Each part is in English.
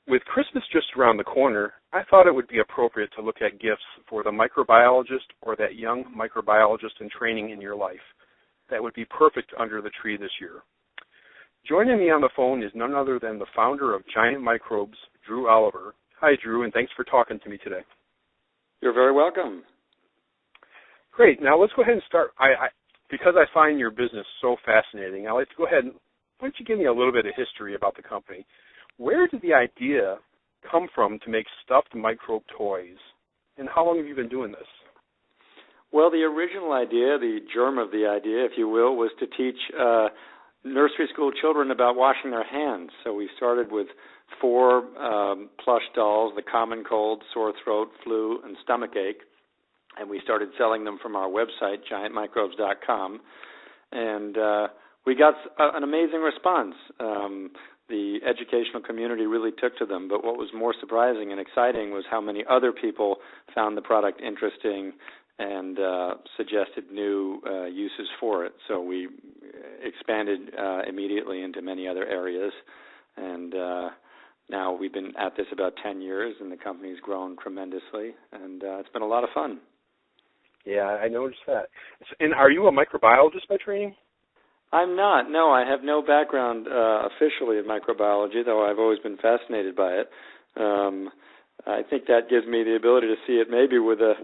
With Christmas just around the corner, I thought it would be appropriate to look at gifts for the microbiologist or that young microbiologist in training in your life. That would be perfect under the tree this year. Joining me on the phone is none other than the founder of GIANT Microbes, Drew Oliver. Hi, Drew, and thanks for talking to me today. You're very welcome. Great. Now let's go ahead and start. Because I find your business so fascinating, I'd like to go ahead and why don't you give me a little bit of history about the company? Where did the idea come from to make stuffed microbe toys, and how long have you been doing this? Well, the original idea, the germ of the idea, if you will, was to teach nursery school children about washing their hands. So we started with 4 plush dolls, the common cold, sore throat, flu, and stomach ache, and we started selling them from our website, giantmicrobes.com, and we got an amazing response. The educational community really took to them, but what was more surprising and exciting was how many other people found the product interesting and suggested new uses for it. So we expanded immediately into many other areas, and now we've been at this about 10 years, and the company's grown tremendously, and it's been a lot of fun. Yeah, I noticed that. And are you a microbiologist by training? I'm not. No, I have no background officially in microbiology, though I've always been fascinated by it. I think that gives me the ability to see it maybe with a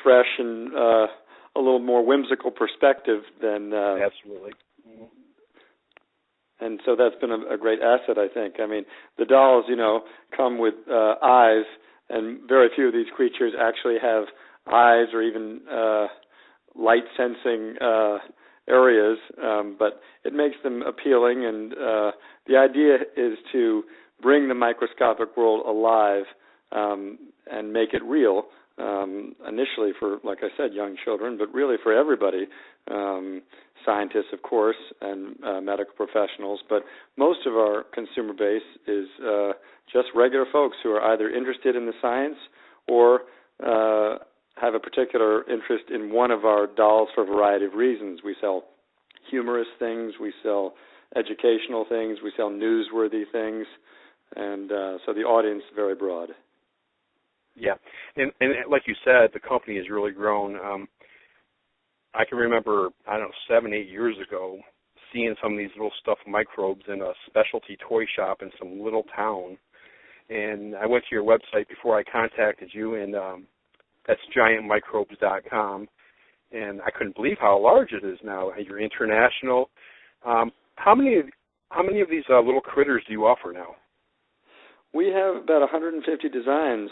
fresh and a little more whimsical perspective than... Absolutely. Mm-hmm. And so that's been a great asset, I think. I mean, the dolls, come with eyes, and very few of these creatures actually have eyes or even light-sensing areas, but it makes them appealing, and the idea is to bring the microscopic world alive and make it real, initially for, like I said, young children, but really for everybody, scientists, of course, and medical professionals, but most of our consumer base is just regular folks who are either interested in the science or have a particular interest in one of our dolls for a variety of reasons. We sell humorous things, we sell educational things, we sell newsworthy things, and so the audience is very broad. Yeah, and like you said, the company has really grown. I can remember, 7, 8 years ago, seeing some of these little stuffed microbes in a specialty toy shop in some little town, and I went to your website before I contacted you, and that's giantmicrobes.com, and I couldn't believe how large it is now. You're international. How many of these little critters do you offer now? We have about 150 designs,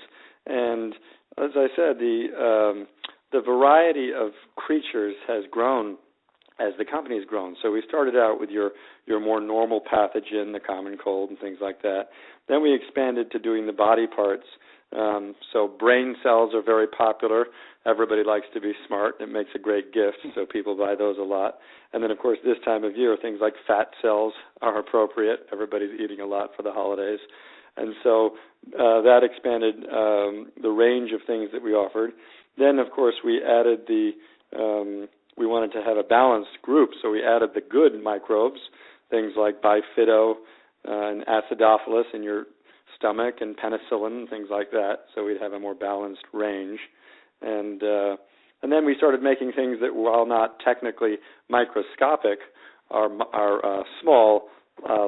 and as I said, the variety of creatures has grown as the company has grown. So we started out with your more normal pathogen, the common cold and things like that. Then we expanded to doing the body parts. So brain cells are very popular. Everybody likes to be smart. It makes a great gift, so people buy those a lot. And then, of course, this time of year, things like fat cells are appropriate. Everybody's eating a lot for the holidays. And so that expanded the range of things that we offered. Then, of course, we added we wanted to have a balanced group, so we added the good microbes, things like bifido and acidophilus in your stomach and penicillin, things like that, so we'd have a more balanced range. And then we started making things that, while not technically microscopic, are small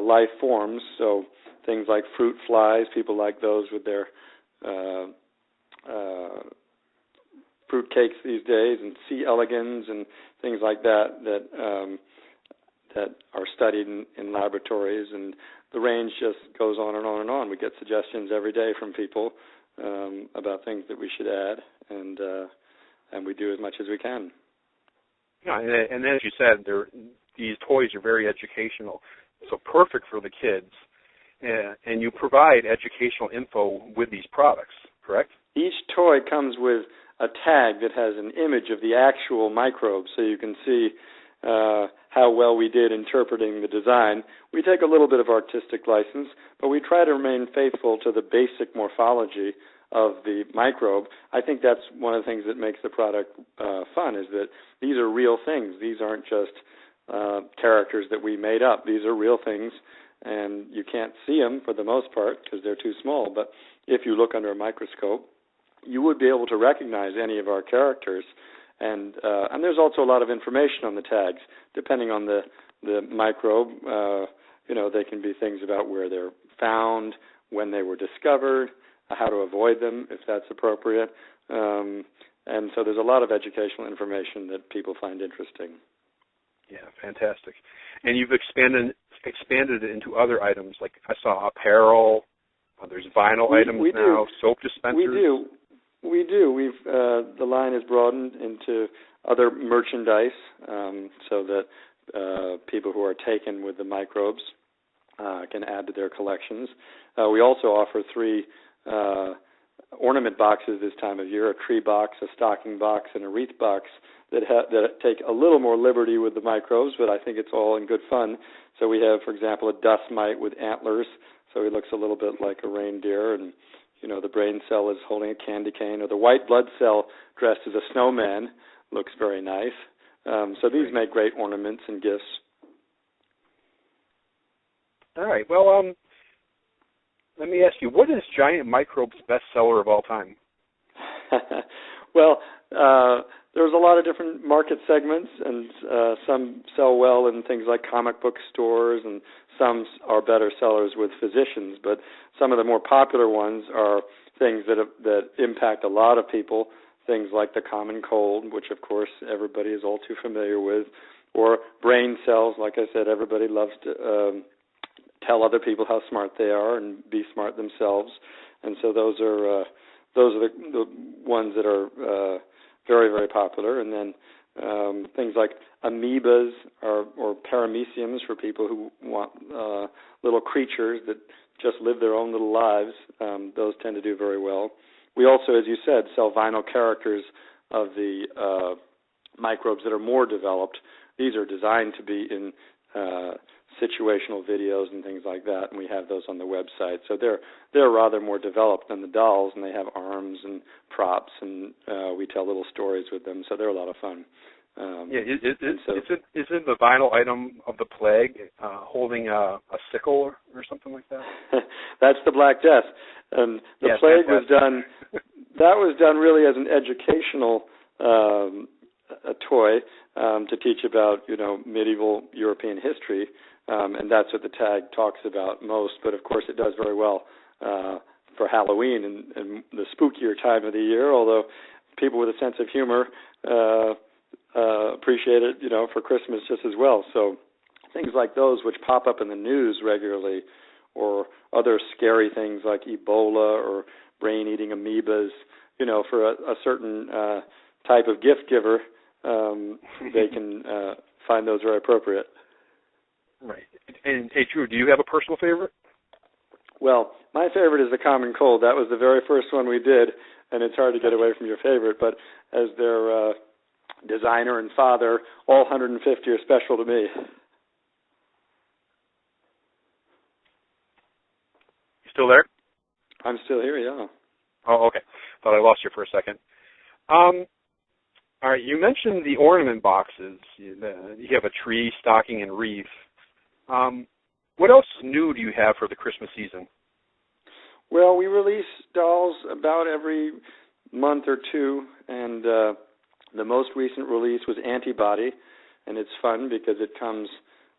life forms, so things like fruit flies, people like those with their fruit cakes these days, and C. elegans and things like that are studied in laboratories, and the range just goes on and on and on. We get suggestions every day from people about things that we should add, and we do as much as we can. Yeah, and as you said, these toys are very educational, so perfect for the kids. And you provide educational info with these products, correct? Each toy comes with a tag that has an image of the actual microbe, so you can see how well we did interpreting the design. We take a little bit of artistic license, but we try to remain faithful to the basic morphology of the microbe. I think that's one of the things that makes the product fun, is that these are real things. These aren't just characters that we made up. These are real things, and you can't see them for the most part because they're too small. But if you look under a microscope, you would be able to recognize any of our characters. And there's also a lot of information on the tags, depending on the microbe. They can be things about where they're found, when they were discovered, how to avoid them if that's appropriate. And so there's a lot of educational information that people find interesting. Yeah, fantastic. And you've expanded it into other items, like I saw apparel. There's vinyl items now, soap dispensers. We do. We've the line has broadened into other merchandise, so that people who are taken with the microbes can add to their collections. We also offer 3 ornament boxes this time of year: a tree box, a stocking box, and a wreath box that take a little more liberty with the microbes, but I think it's all in good fun. So we have, for example, a dust mite with antlers, so he looks a little bit like a reindeer, and the brain cell is holding a candy cane, or the white blood cell dressed as a snowman looks very nice. So these make great ornaments and gifts. All right. Well, let me ask you, what is Giant Microbes' best seller of all time? Well, there's a lot of different market segments, and some sell well in things like comic book stores, and some are better sellers with physicians. But some of the more popular ones are things that impact a lot of people, things like the common cold, which, of course, everybody is all too familiar with, or brain cells. Like I said, everybody loves to tell other people how smart they are and be smart themselves. And so those are the ones that are very, very popular. And then things like amoebas or parameciums for people who want little creatures that just live their own little lives. Those tend to do very well. We also, as you said, sell vinyl characters of the microbes that are more developed. These are designed to be in situational videos and things like that, and we have those on the website. So they're rather more developed than the dolls, and they have arms and props, and we tell little stories with them. So they're a lot of fun. Isn't the vinyl item of the plague holding a sickle or something like that? That's the Black Death, and the plague was done. That was done really as an educational a toy to teach about medieval European history, and that's what the tag talks about most. But of course, it does very well for Halloween and the spookier time of the year. Although people with a sense of humor appreciate it, for Christmas just as well. So things like those, which pop up in the news regularly, or other scary things like Ebola or brain-eating amoebas, for a certain type of gift giver, they can find those very appropriate. Right. And, hey, Drew, do you have a personal favorite? Well, my favorite is the common cold. That was the very first one we did, and it's hard to get away from your favorite. But as their designer and father, all 150 are special to me. You still there? I'm still here, yeah. Oh, okay. Thought I lost you for a second. All right, you mentioned the ornament boxes. You have a tree, stocking, and wreath. What else new do you have for the Christmas season? Well, we release dolls about every month or two, and the most recent release was Antibody, and it's fun because it comes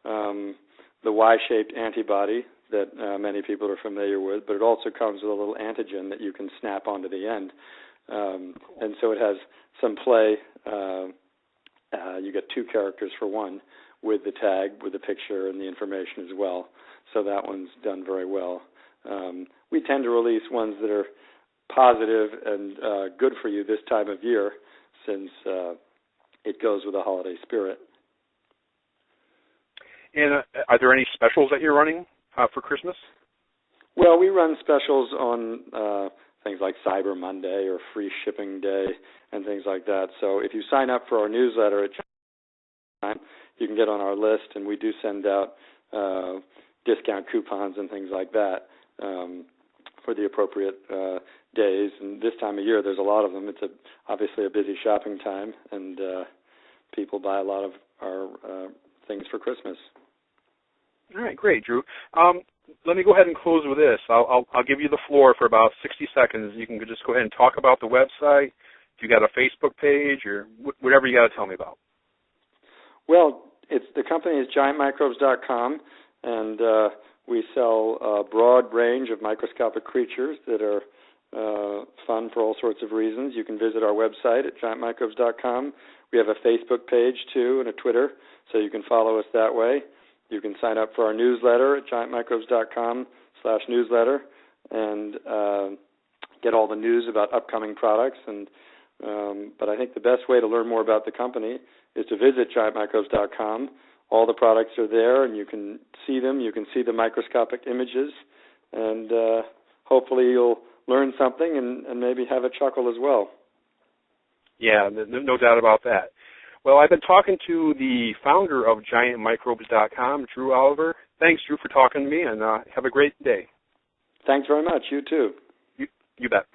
the Y-shaped antibody that many people are familiar with, but it also comes with a little antigen that you can snap onto the end. And so it has some play. You get 2 characters for one with the tag, with the picture and the information as well. So that one's done very well. We tend to release ones that are positive and good for you this time of year, since it goes with the holiday spirit. And are there any specials that you're running for Christmas? Well, we run specials on things like Cyber Monday or Free Shipping Day and things like that. So if you sign up for our newsletter at time, you can get on our list, and we do send out discount coupons and things like that for the appropriate days. And this time of year, there's a lot of them. It's obviously a busy shopping time, and people buy a lot of our things for Christmas. All right, great, Drew. Let me go ahead and close with this. I'll give you the floor for about 60 seconds. You can just go ahead and talk about the website, if you got a Facebook page, or whatever you got to tell me about. Well, the company is GIANTMicrobes.com, and we sell a broad range of microscopic creatures that are fun for all sorts of reasons. You can visit our website at GIANTMicrobes.com. We have a Facebook page, too, and a Twitter, so you can follow us that way. You can sign up for our newsletter at GIANTMicrobes.com/newsletter and get all the news about upcoming products. But I think the best way to learn more about the company is to visit GIANTMicrobes.com. All the products are there, and you can see them. You can see the microscopic images, and hopefully you'll learn something and maybe have a chuckle as well. Yeah, no doubt about that. Well, I've been talking to the founder of GIANTMicrobes.com, Drew Oliver. Thanks, Drew, for talking to me, and have a great day. Thanks very much. You too. You bet.